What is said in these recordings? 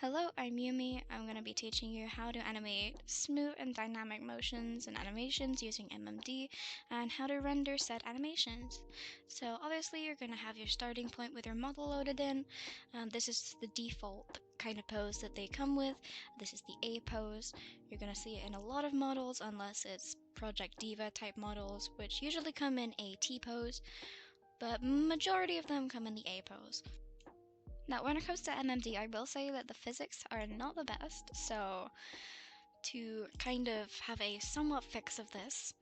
Hello, I'm Yumi. I'm going to be teaching you how to animate smooth and dynamic motions and animations using MMD and how to render said animations. So obviously you're going to have your starting point with your model loaded in. This is the default kind of pose that they come with. This is the A pose. You're going to see it in a lot of models unless it's Project Diva type models, which usually come in a T pose, but majority of them come in the A pose. Now, when it comes to MMD, I will say that the physics are not the best, so to kind of have a somewhat fix of this,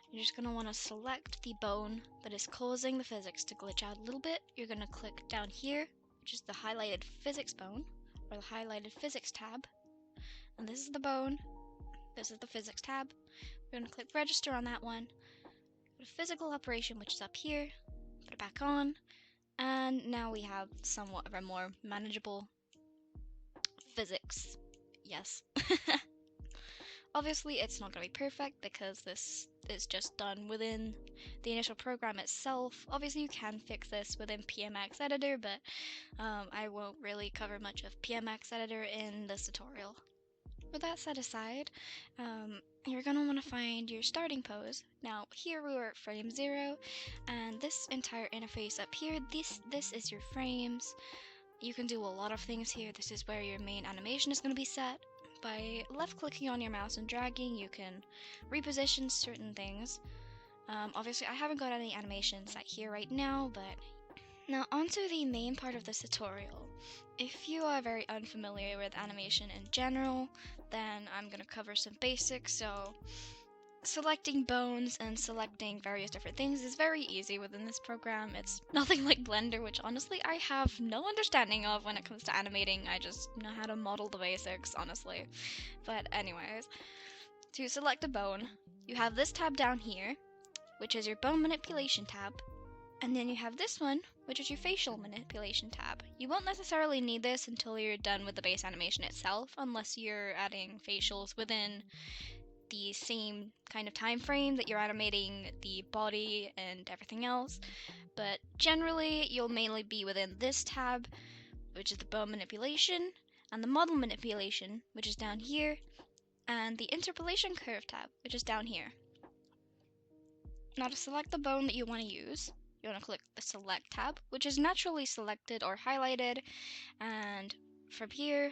you're just going to want to select the bone that is causing the physics to glitch out a little bit. You're going to click down here, which is the highlighted physics bone, or the highlighted physics tab, and this is the bone, this is the physics tab. We're going to click register on that one, go to physical operation, which is up here, put it back on, and now we have somewhat of a more manageable physics. Yes. Obviously, it's not going to be perfect because this is just done within the initial program itself. Obviously, you can fix this within PMX Editor, but I won't really cover much of PMX Editor in this tutorial. With that set aside, you're going to want to find your starting pose. Now, here we are at frame 0, and this entire interface up here, this is your frames. You can do a lot of things here. This is where your main animation is going to be set. By left-clicking on your mouse and dragging, you can reposition certain things. Obviously, I haven't got any animations set here right now, but now onto the main part of this tutorial. If you are very unfamiliar with animation in general, then I'm going to cover some basics. So selecting bones and selecting various different things is very easy within this program. It's nothing like Blender, which honestly I have no understanding of when it comes to animating. I just know how to model the basics, honestly. But anyways, to select a bone, you have this tab down here, which is your bone manipulation tab. And then you have this one, which is your facial manipulation tab. You won't necessarily need this until you're done with the base animation itself, unless you're adding facials within the same kind of time frame that you're animating the body and everything else. But generally, you'll mainly be within this tab, which is the bone manipulation, and the model manipulation, which is down here, and the interpolation curve tab, which is down here. Now to select the bone that you want to use, you want to click the select tab, which is naturally selected or highlighted, and from here,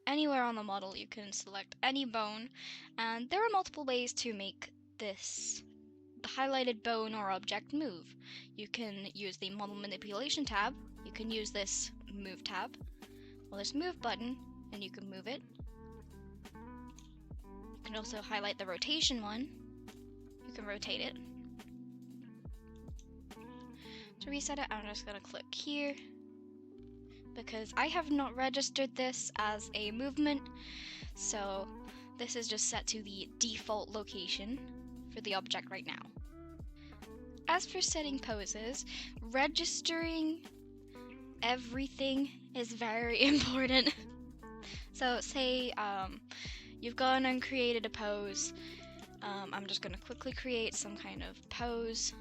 anywhere on the model you can select any bone, and there are multiple ways to make the highlighted bone or object move. You can use the model manipulation tab, you can use this move tab, or this move button, and you can move it. You can also highlight the rotation one, you can rotate it. To reset it, I'm just going to click here, because I have not registered this as a movement, so this is just set to the default location for the object right now. As for setting poses, registering everything is very important. So say you've gone and created a pose. I'm just going to quickly create some kind of pose.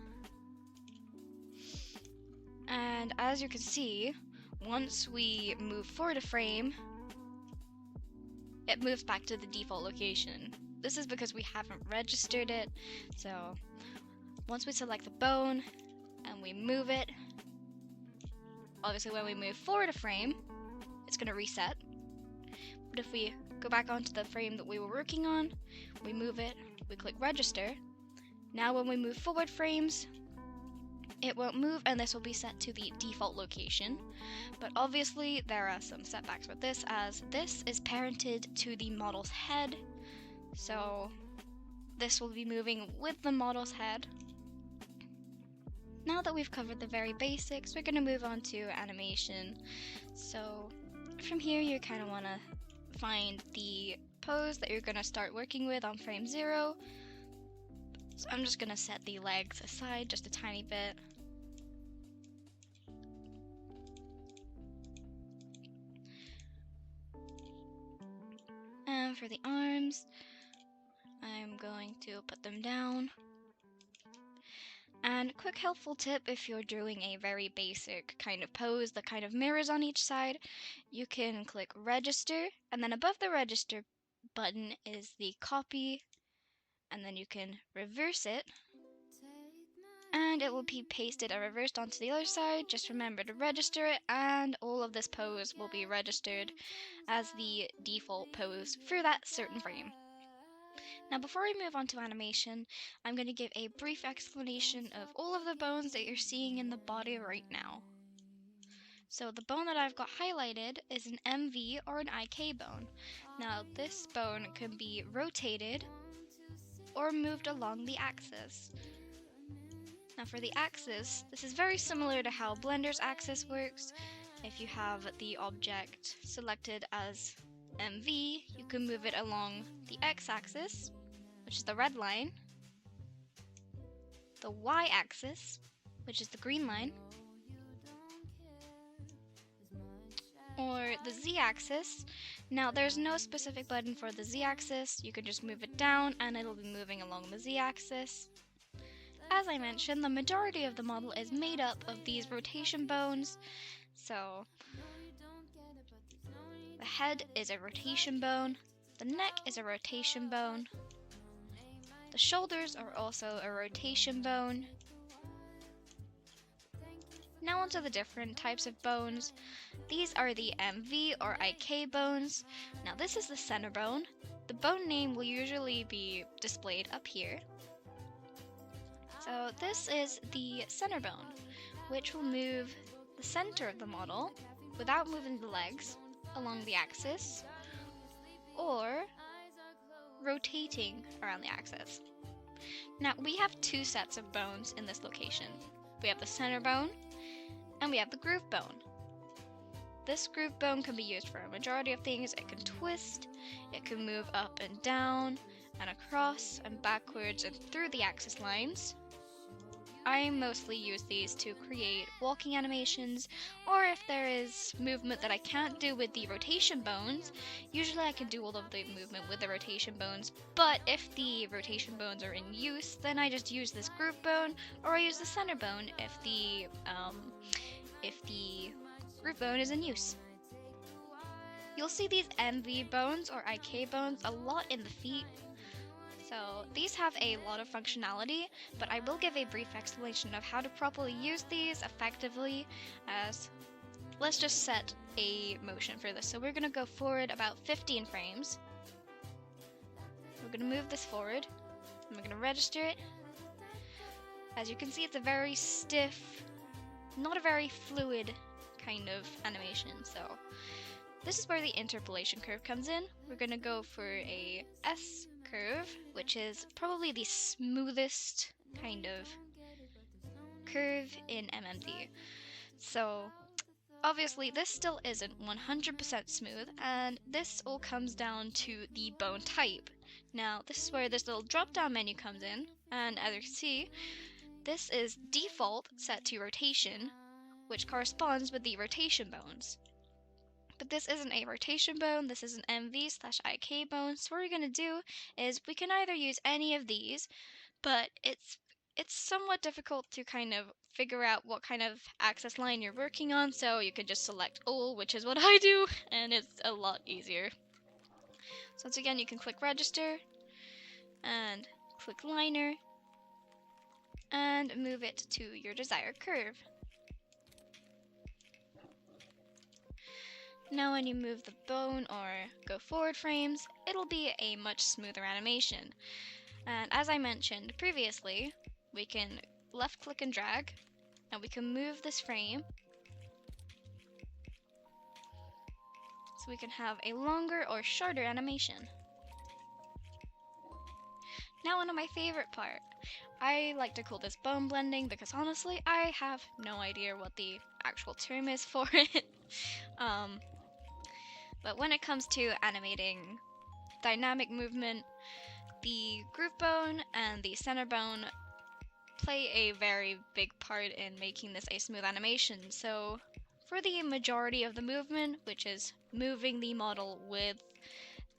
And as you can see, once we move forward a frame, it moves back to the default location. This is because we haven't registered it. So once we select the bone and we move it, obviously when we move forward a frame, it's going to reset. But if we go back onto the frame that we were working on, we move it, we click register. Now when we move forward frames, it won't move, and this will be set to the default location. But obviously there are some setbacks with this, as this is parented to the model's head, so this will be moving with the model's head. Now that we've covered the very basics, we're going to move on to animation. So from here you kind of want to find the pose that you're going to start working with on frame 0. So I'm just going to set the legs aside just a tiny bit. And for the arms, I'm going to put them down. And quick helpful tip, if you're doing a very basic kind of pose that kind of mirrors on each side, you can click register, and then above the register button is the copy, and then you can reverse it, and it will be pasted and reversed onto the other side. Just remember to register it, and all of this pose will be registered as the default pose for that certain frame. Now, before we move on to animation, I'm going to give a brief explanation of all of the bones that you're seeing in the body right now. So the bone that I've got highlighted is an MV or an IK bone. Now, this bone can be rotated or moved along the axis. Now, for the axis, this is very similar to how Blender's axis works. If you have the object selected as MV, you can move it along the x-axis, which is the red line, the y-axis, which is the green line, or the z-axis. Now, there's no specific button for the z-axis. You can just move it down and it'll be moving along the z-axis. As I mentioned, the majority of the model is made up of these rotation bones. So the head is a rotation bone, the neck is a rotation bone, the shoulders are also a rotation bone. Now onto the different types of bones. These are the MV or IK bones. Now this is the center bone. The bone name will usually be displayed up here. So this is the center bone, which will move the center of the model without moving the legs along the axis or rotating around the axis. Now we have two sets of bones in this location. We have the center bone and we have the groove bone. This groove bone can be used for a majority of things. It can twist, it can move up and down and across and backwards and through the axis lines. I mostly use these to create walking animations, or if there is movement that I can't do with the rotation bones, usually I can do all of the movement with the rotation bones, but if the rotation bones are in use, then I just use this groove bone, or I use the center bone if the groove bone is in use. You'll see these MV bones or IK bones a lot in the feet. So these have a lot of functionality, but I will give a brief explanation of how to properly use these effectively, as let's just set a motion for this. So we're going to go forward about 15 frames. We're going to move this forward, and we're going to register it. As you can see, it's a very stiff, not a very fluid kind of animation. So this is where the interpolation curve comes in. We're going to go for a S curve, which is probably the smoothest kind of curve in MMD. So obviously this still isn't 100% smooth, and this all comes down to the bone type. Now this is where this little drop down menu comes in, and as you can see, this is default set to rotation, which corresponds with the rotation bones. But this isn't a rotation bone, this is an MV/IK bone, so what we're going to do is we can either use any of these, but it's somewhat difficult to kind of figure out what kind of axis line you're working on, so you could just select all, which is what I do, and it's a lot easier. So once again, you can click register, and click liner, and move it to your desired curve. Now when you move the bone or go forward frames, it'll be a much smoother animation. And as I mentioned previously, we can left click and drag, and we can move this frame so we can have a longer or shorter animation. Now onto my favorite part. I like to call this bone blending because honestly I have no idea what the actual term is for it. But when it comes to animating dynamic movement, the groove bone and the center bone play a very big part in making this a smooth animation. So for the majority of the movement, which is moving the model with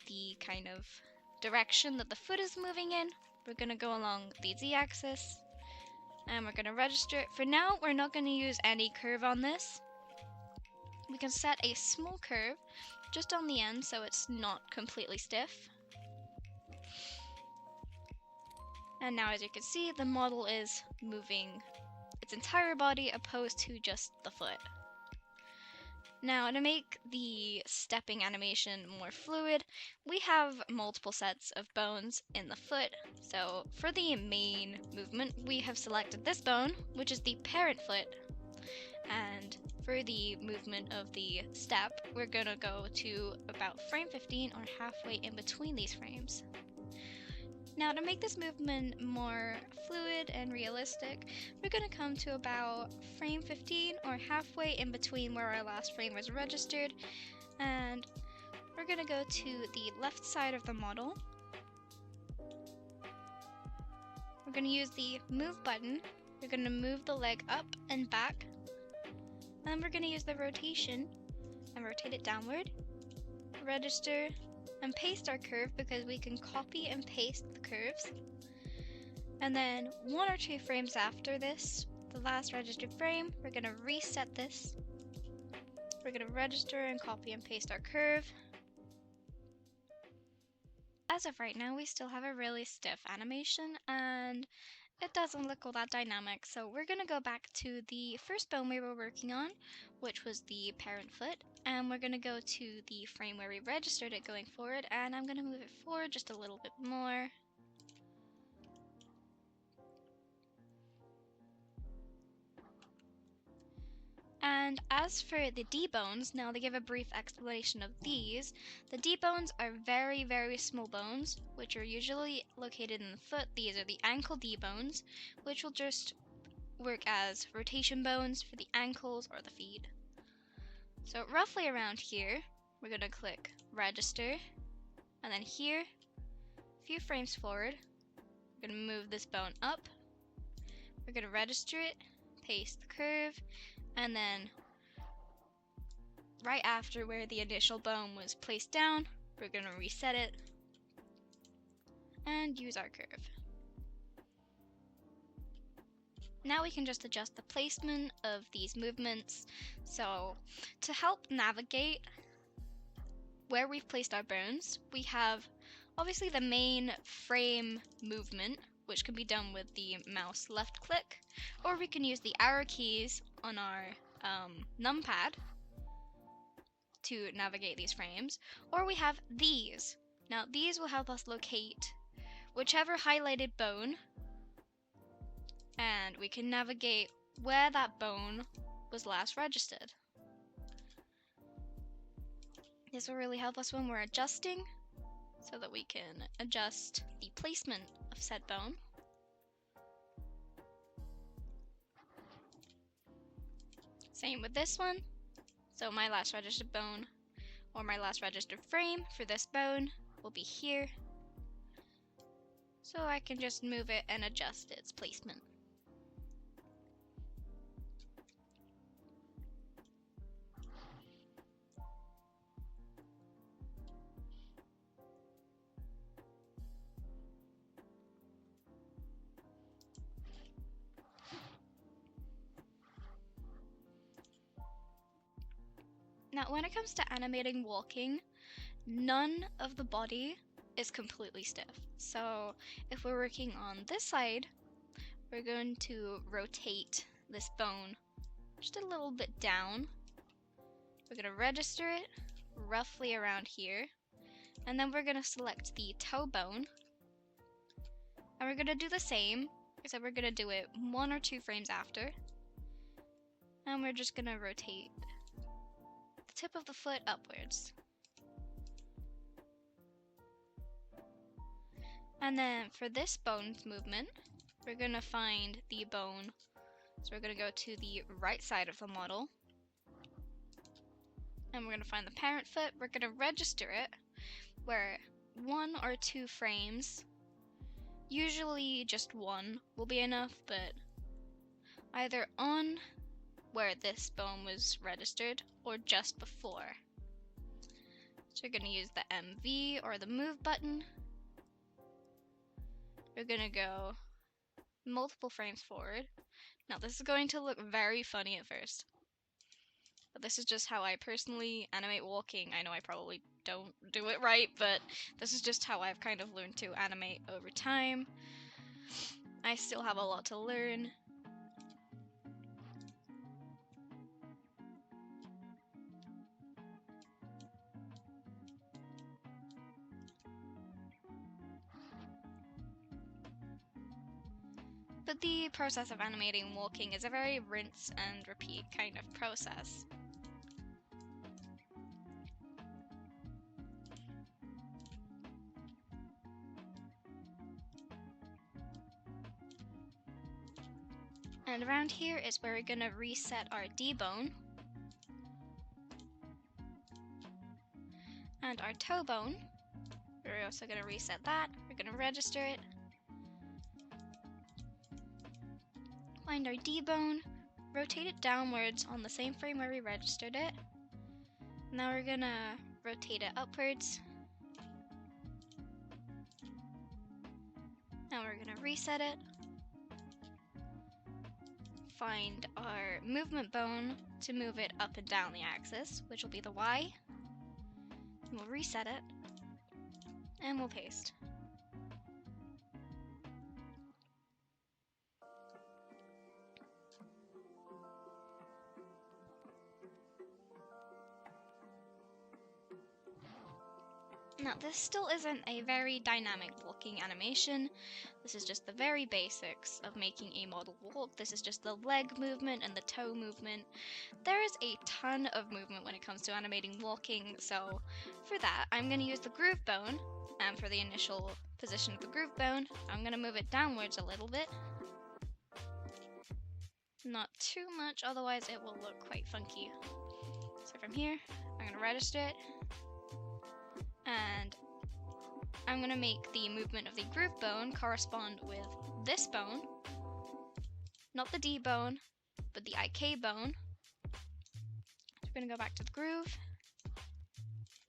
the kind of direction that the foot is moving in, we're going to go along the z-axis, And we're going to register it. For now, we're not going to use any curve on this. We can set a small curve just on the end so it's not completely stiff. And now, as you can see, the model is moving its entire body opposed to just the foot. Now, to make the stepping animation more fluid, we have multiple sets of bones in the foot. So for the main movement, we have selected this bone, which is the parent foot. And for the movement of the step, we're gonna go to about frame 15 or halfway in between these frames. Now, to make this movement more fluid and realistic, we're going to come to about frame 15 or halfway in between where our last frame was registered, and we're going to go to the left side of the model. We're going to use the move button. We're going to move the leg up and back, and we're going to use the rotation and rotate it downward, register, and paste our curve because we can copy and paste the curves. And then 1 or 2 frames after this, the last registered frame, we're going to reset this. We're going to register and copy and paste our curve. As of right now, we still have a really stiff animation and it doesn't look all that dynamic, so we're going to go back to the first bone we were working on, which was the parent foot, and we're going to go to the frame where we registered it going forward, and I'm going to move it forward just a little bit more. And as for the D bones, now to give a brief explanation of these, the D bones are very, very small bones, which are usually located in the foot. These are the ankle D bones, which will just work as rotation bones for the ankles or the feet. So roughly around here, we're going to click register, and then here, a few frames forward, we're going to move this bone up, we're going to register it, paste the curve, and then right after where the initial bone was placed down, we're going to reset it and use our curve. Now we can just adjust the placement of these movements. So to help navigate where we've placed our bones, we have obviously the main frame movement, which can be done with the mouse left click, or we can use the arrow keys on our numpad to navigate these frames, or we have these. Now these will help us locate whichever highlighted bone, and we can navigate where that bone was last registered. This will really help us when we're adjusting, so that we can adjust the placement of said bone. Same with this one. So my last registered bone, or my last registered frame for this bone, will be here. So I can just move it and adjust its placement. Now, when it comes to animating walking, none of the body is completely stiff. So if we're working on this side, we're going to rotate this bone just a little bit down. We're going to register it roughly around here, and then we're going to select the toe bone, and we're going to do the same, except we're going to do it 1 or 2 frames after, and we're just going to rotate the tip of the foot upwards. And then for this bone's movement, we're going to find the bone. So we're going to go to the right side of the model. And we're going to find the parent foot. We're going to register it where 1 or 2 frames, usually just 1 will be enough, but either on where this bone was registered or just before. So we're going to use the MV or the move button. We're going to go multiple frames forward. Now this is going to look very funny at first, but this is just how I personally animate walking. I know I probably don't do it right, but this is just how I've kind of learned to animate over time. I still have a lot to learn. But the process of animating walking is a very rinse and repeat kind of process. And around here is where we're going to reset our D bone and our toe bone. We're also going to reset that. We're going to register it. Find our D bone, rotate it downwards on the same frame where we registered it. Now we're going to rotate it upwards. Now we're going to reset it. Find our movement bone to move it up and down the axis, which will be the Y. And we'll reset it, and we'll paste. Now this still isn't a very dynamic walking animation. This is just the very basics of making a model walk. This is just the leg movement and the toe movement. There is a ton of movement when it comes to animating walking, so for that I'm going to use the groove bone, and for the initial position of the groove bone I'm going to move it downwards a little bit. Not too much, otherwise it will look quite funky. So from here I'm going to register it, and I'm going to make the movement of the groove bone correspond with this bone, not the D bone, but the IK bone. So we're going to go back to the groove.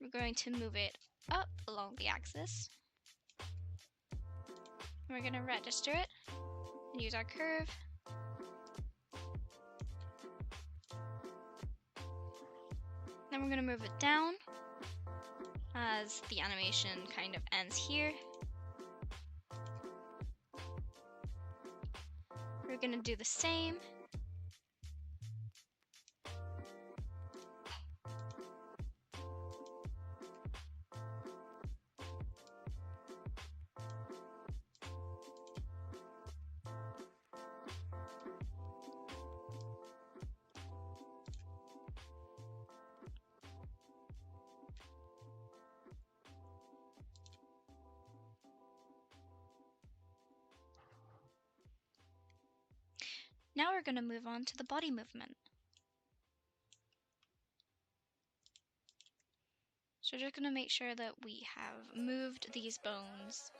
We're going to move it up along the axis. We're going to register it and use our curve. Then we're going to move it down as the animation kind of ends here. We're going to do the same. Now we're going to move on to the body movement. So we're just going to make sure that we have moved these bones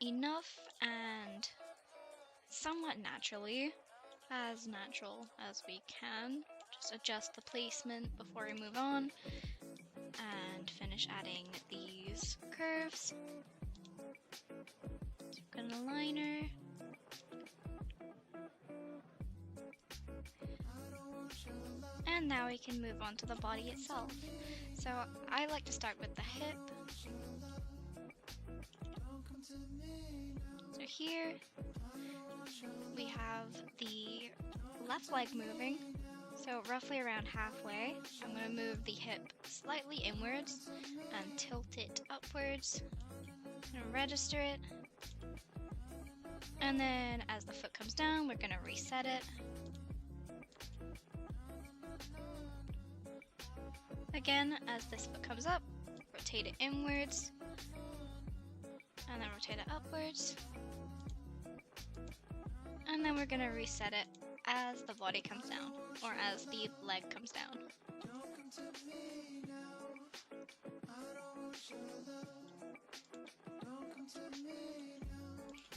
enough and somewhat naturally, as natural as we can. Just adjust the placement before we move on and finish adding these curves. So we've got an aligner. And now we can move on to the body itself. So I like to start with the hip. So here we have the left leg moving. So roughly around halfway, I'm going to move the hip slightly inwards and tilt it upwards. I'm going to register it. And then as the foot comes down, we're going to reset it. Again, as this foot comes up, rotate it inwards, and then rotate it upwards. And then we're going to reset it as the body comes down, or as the leg comes down.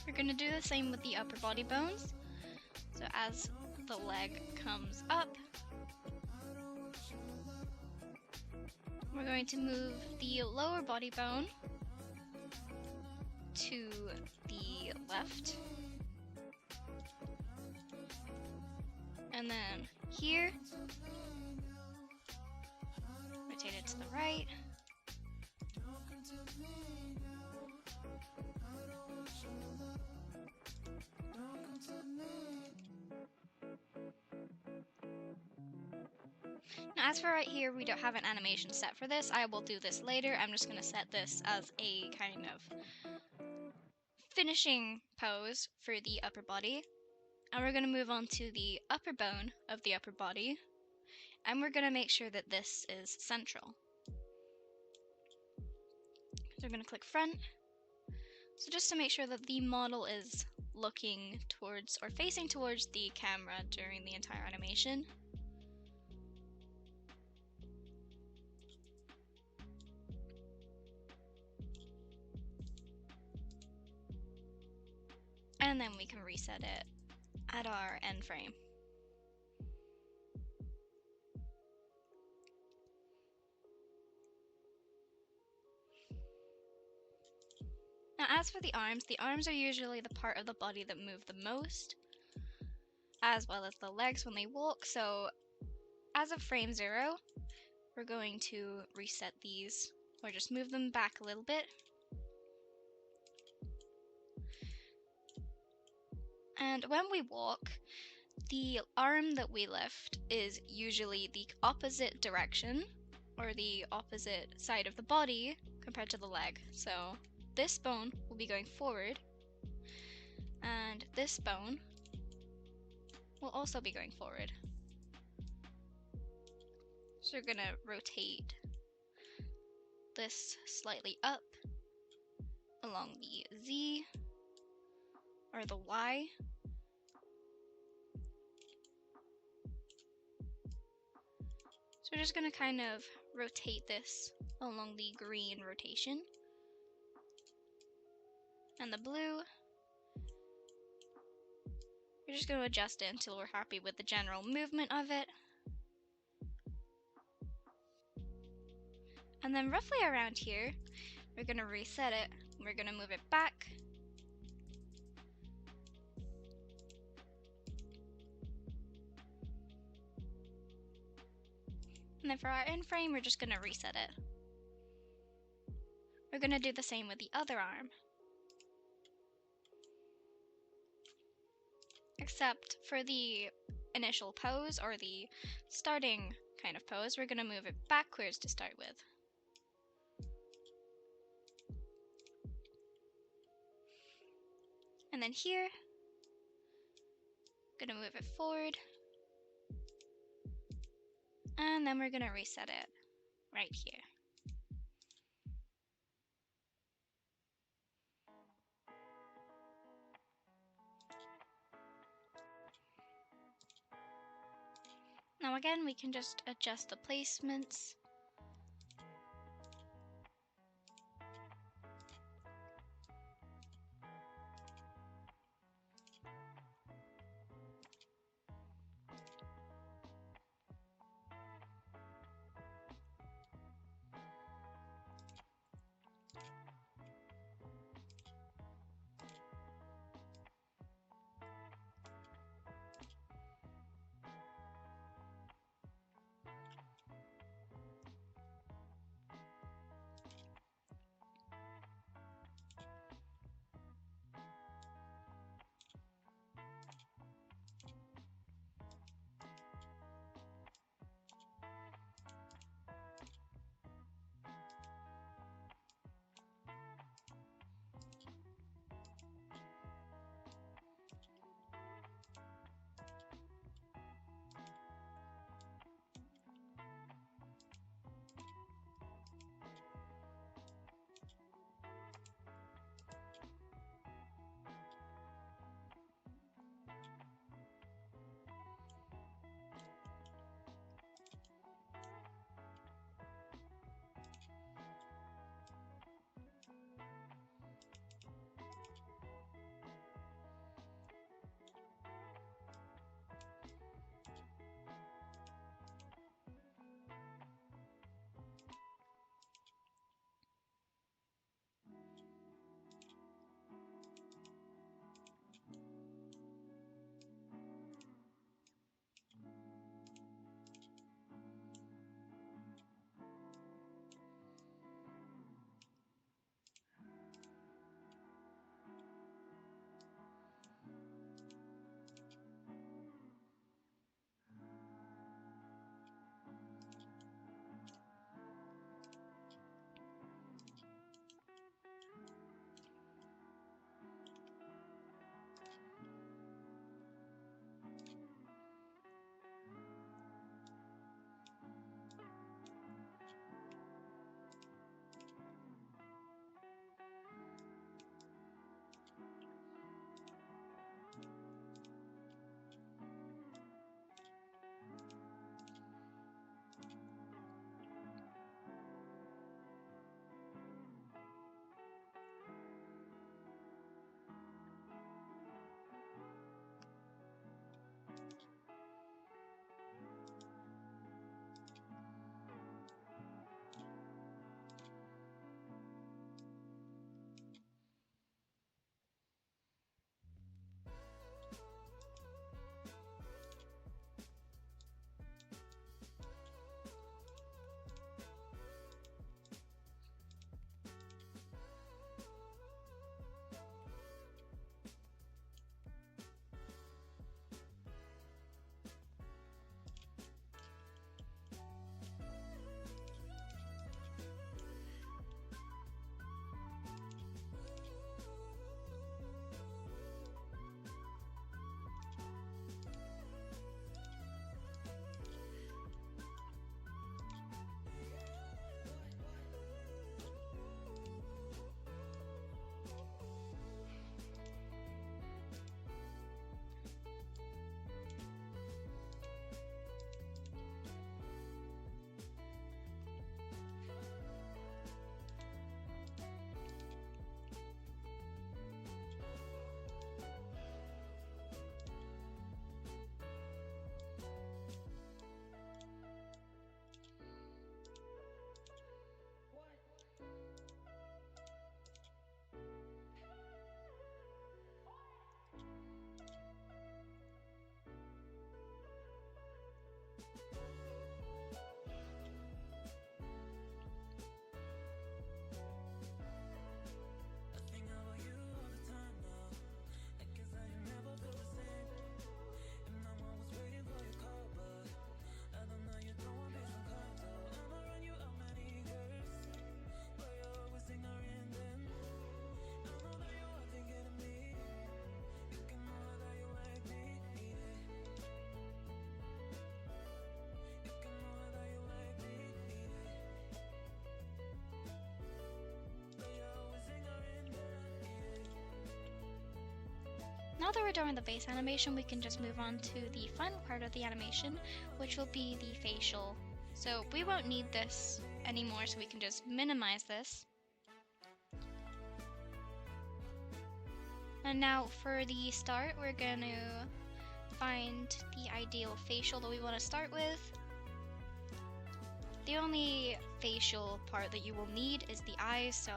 We're going to do the same with the upper body bones. So as the leg comes up, we're going to move the lower body bone to the left. And then here, rotate it to the right. Now, as for right here, we don't have an animation set for this. I will do this later. I'm just going to set this as a kind of finishing pose for the upper body. And we're going to move on to the upper bone of the upper body. And we're going to make sure that this is central. So we're going to click front. So just to make sure that the model is looking towards or facing towards the camera during the entire animation. And then we can reset it at our end frame. Now, as for the arms are usually the part of the body that move the most, as well as the legs when they walk. So as of frame 0, we're going to reset these, or just move them back a little bit. And when we walk, the arm that we lift is usually the opposite direction, or the opposite side of the body compared to the leg. So this bone will be going forward, and this bone will also be going forward. So we're gonna rotate this slightly up along the Z or the Y. So we're just gonna kind of rotate this along the green rotation. And the blue, we're just gonna adjust it until we're happy with the general movement of it. And then roughly around here, we're gonna reset it. We're gonna move it back. And then for our end frame, we're just gonna reset it. We're gonna do the same with the other arm. Except for the initial pose, or the starting kind of pose, we're gonna move it backwards to start with. And then here, gonna move it forward. And then we're gonna reset it right here. Now again, we can just adjust the placements. now that we're done with the base animation, we can just move on to the final part of the animation, which will be the facial. So we won't need this anymore, so we can just minimize this. And now for the start, we're going to find the ideal facial that we want to start with. The only facial part that you will need is the eyes, so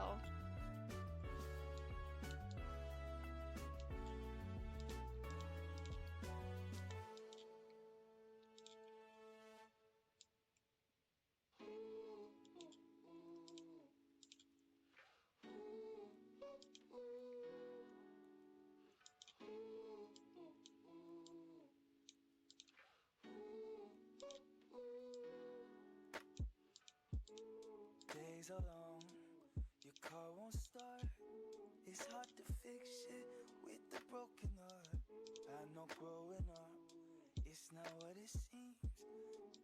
days are long, your car won't start. It's hard to fix shit with the broken heart. I know growing up, it's not what it seems.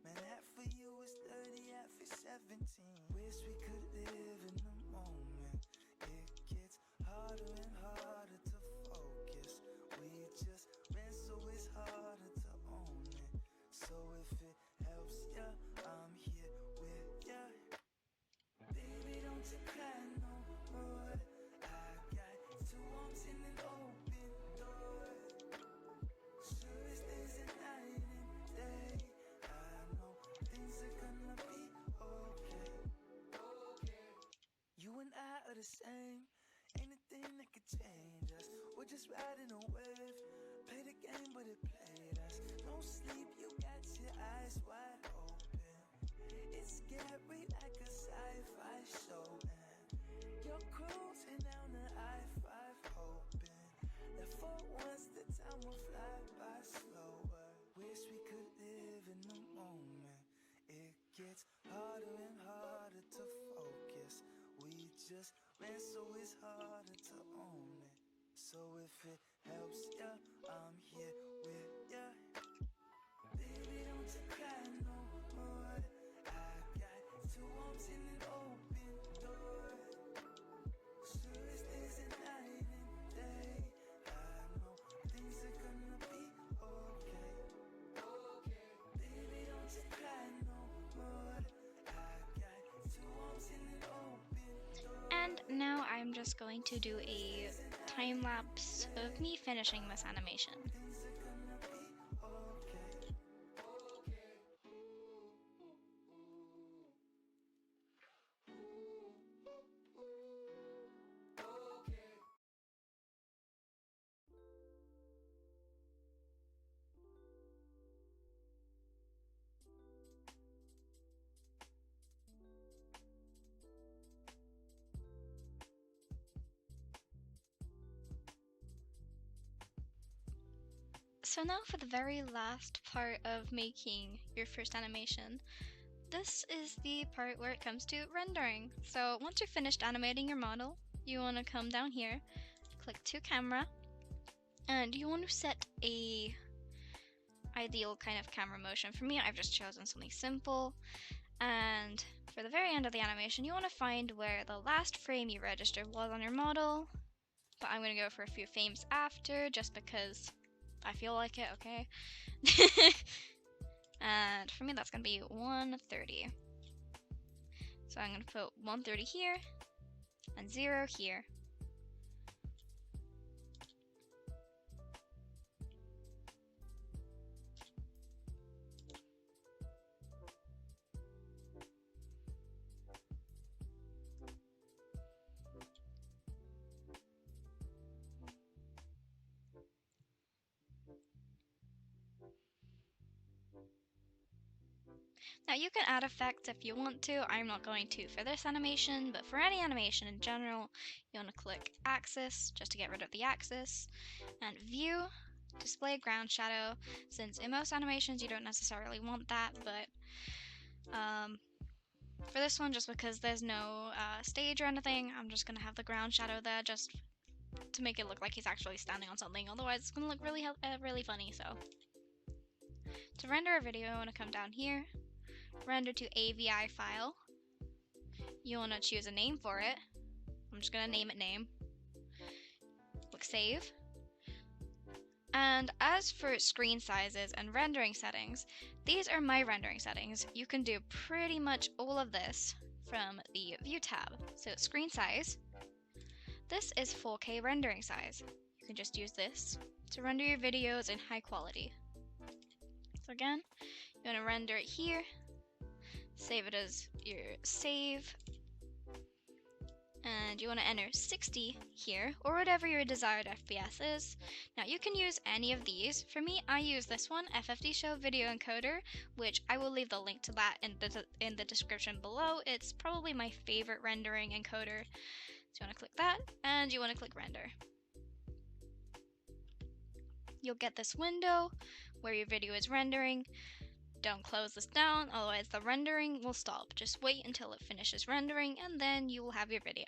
Man, half of you is 30, half is 17. Wish we could live in the moment. It gets harder and harder to focus. We just ran, so it's harder to own it. So if it helps ya, I'm here with ya. Baby, don't you cry no more. I got 2 arms and an open door. Sure as there's a night and day, I know things are gonna be okay. You and I are the same. Ain't a thing that could change us. We're just riding a wave. Play the game, but it played us. No sleep, you got your eyes wide open. It's scary like a sci-fi show, and you're cruising down the I-5 hoping that for once the time will fly by slower. Wish we could live in the moment. It gets harder and harder to focus. We just ran, so it's harder to own it. So if it helps ya, I'm here with ya. Baby, don't you cry no more. I got 2 arms and an open door. Sure as there's a night and day, I know things are gonna be okay. Baby, don't you cry no more. I got 2 arms and an open door. and now I'm just going to do a time lapse of me finishing this animation. Things are gonna be okay. So now for the very last part of making your first animation. This is the part where it comes to rendering. So once you're finished animating your model, you want to come down here, click to camera, and you want to set a ideal kind of camera motion. For me, I've just chosen something simple. And for the very end of the animation, you want to find where the last frame you registered was on your model. But I'm going to go for a few frames after, just because I feel like it, okay? And for me, that's going to be 130. So I'm going to put 130 here, and 0 here. Now you can add effects if you want to. I'm not going to for this animation, but for any animation in general, you want to click Axis just to get rid of the axis, and View, Display Ground Shadow, since in most animations you don't necessarily want that, but for this one, just because there's no stage or anything, I'm just going to have the ground shadow there just to make it look like he's actually standing on something. Otherwise, it's going to look really funny. So to render a video, I want to come down here, render to AVI file. You want to choose a name for it. I'm just going to name it name. Click save. And as for screen sizes and rendering settings, these are my rendering settings. You can do pretty much all of this from the View tab. So screen size, this is 4K rendering size. You can just use this to render your videos in high quality. So again, you want to render it here, save it as your save, and you want to enter 60 here, or whatever your desired FPS is. Now you can use any of these. For me, I use this one, FFDSHOW Video Encoder, which I will leave the link to that in the description below. It's probably my favorite rendering encoder. So you want to click that, and you want to click render. You'll get this window where your video is rendering. Don't close this down, otherwise the rendering will stop. Just wait until it finishes rendering, and then you will have your video.